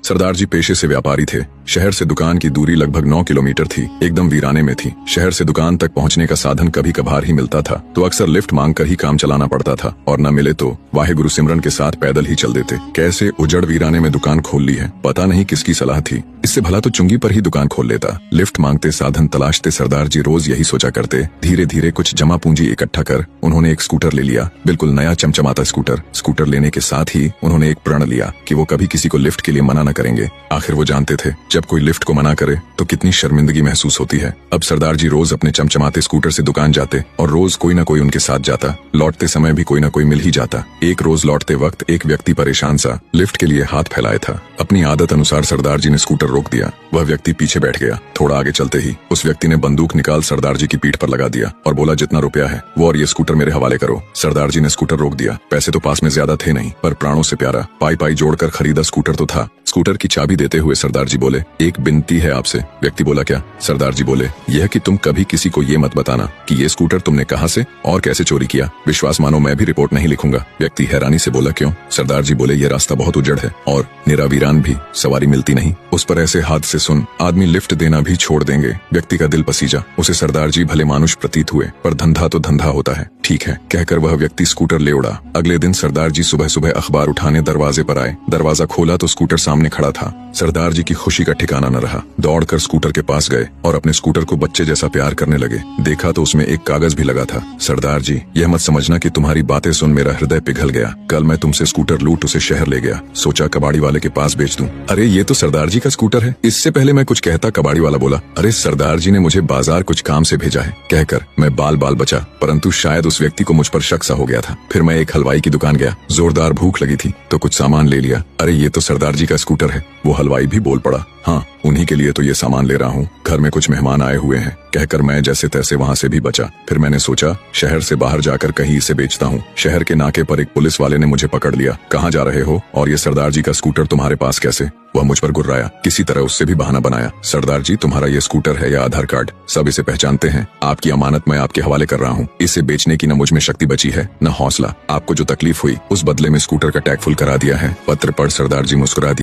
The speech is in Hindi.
सरदार जी पेशे से व्यापारी थे। शहर से दुकान की दूरी लगभग 9 किलोमीटर थी। एकदम वीराने में थी। शहर से दुकान तक पहुंचने का साधन कभी कभार ही मिलता था, तो अक्सर लिफ्ट मांगकर ही काम चलाना पड़ता था, और न मिले तो वाहेगुरु सिमरन के साथ पैदल ही चल देते। कैसे उजड़ वीराने में दुकान खोल ली है, पता नहीं किसकी सलाह थी। इससे भला तो चुंगी पर ही दुकान खोल लेता। लिफ्ट मांगते, साधन तलाशते सरदार जी रोज यही सोचा करते। धीरे धीरे कुछ जमा पूंजी इकट्ठा कर उन्होंने एक स्कूटर ले लिया, बिल्कुल नया चमचमाता स्कूटर। स्कूटर लेने के साथ ही उन्होंने एक प्रण लिया कि वो कभी किसी को लिफ्ट के लिए मना न करेंगे। आखिर वो जानते थे जब कोई लिफ्ट को मना करे तो कितनी शर्मिंदगी महसूस होती है। अब सरदार जी रोज अपने चमचमाते स्कूटर से दुकान जाते और रोज कोई न कोई उनके साथ जाता। लौटते समय भी कोई न कोई मिल ही जाता। एक रोज लौटते वक्त एक व्यक्ति परेशान सा लिफ्ट के लिए हाथ फैलाए था। अपनी आदत अनुसार सरदार जी ने स्कूटर रोक दिया। वह व्यक्ति पीछे बैठ गया। थोड़ा आगे चलते ही उस व्यक्ति ने बंदूक निकाल सरदार जी की पीठ पर लगा दिया और बोला, जितना रुपया है वो और ये स्कूटर मेरे हवाले करो। सरदार जी ने स्कूटर रोक दिया। पैसे तो पास में ज्यादा थे नहीं, पर प्राणों से प्यारा पाई पाई जोड़कर खरीदा स्कूटर तो था। स्कूटर की चाबी देते हुए सरदार जी बोले, एक विनती है आपसे। व्यक्ति बोला, क्या? सरदार जी बोले, यह कि तुम कभी किसी को ये मत बताना कि ये स्कूटर तुमने कहां से और कैसे चोरी किया। विश्वास मानो मैं भी रिपोर्ट नहीं लिखूंगा। व्यक्ति हैरानी से बोला, क्यों? सरदार जी बोले, ये रास्ता बहुत उजड़ है और निरा वीरान भी, सवारी मिलती नहीं। उस पर ऐसे हादसे सुन आदमी लिफ्ट देना भी छोड़ देंगे। व्यक्ति का दिल पसीजा। उसे सरदार जी भले मानुष प्रतीत हुए, पर धंधा तो धंधा होता है। ठीक है कहकर वह व्यक्ति स्कूटर ले उड़ा। अगले दिन सरदार जी सुबह सुबह अखबार उठाने दरवाजे पर आए। दरवाजा खोला तो स्कूटर सामने खड़ा था। सरदार जी की खुशी का ठिकाना न रहा। दौड़कर स्कूटर के पास गए और अपने स्कूटर को बच्चे जैसा प्यार करने लगे। देखा तो उसमें एक कागज भी लगा था। सरदार जी, यह मत समझना कि तुम्हारी बातें सुन मेरा हृदय पिघल गया। कल मैं तुमसे स्कूटर लूट उसे शहर ले गया। सोचा कबाड़ी वाले के पास बेच दूं। अरे ये तो सरदार जी का स्कूटर है। इससे पहले मैं कुछ कहता, कबाड़ी वाला बोला, अरे सरदार जी ने मुझे बाजार कुछ काम से भेजा है। कहकर मैं बाल बाल बचा, परंतु शायद उस व्यक्ति को मुझ पर शक सा हो गया था। फिर मैं एक हलवाई की दुकान गया। जोरदार भूख लगी थी तो कुछ सामान ले लिया। अरे ये तो सरदार जी का स्कूटर है। वो हलवाई भी बोल पड़ा, हाँ उन्हीं के लिए तो ये सामान ले रहा हूँ। घर में कुछ मेहमान आए हुए हैं। कहकर मैं जैसे तैसे वहाँ से भी बचा। फिर मैंने सोचा शहर से बाहर जाकर कहीं इसे बेचता हूँ। शहर के नाके पर एक पुलिस वाले ने मुझे पकड़ लिया। कहाँ जा रहे हो और ये सरदार जी का स्कूटर तुम्हारे पास कैसे? वह मुझ पर गुर्राया। किसी तरह उससे भी बहाना बनाया। सरदार जी, तुम्हारा ये स्कूटर है या आधार कार्ड, सब इसे पहचानते हैं। आपकी अमानत मैं आपके हवाले कर रहा हूँ। इसे बेचने की न मुझ में शक्ति बची है न हौसला। आपको जो तकलीफ हुई उस बदले में स्कूटर का टैग फुल करा दिया है। पत्र पढ़ सरदार जी मुस्कुरा दिया।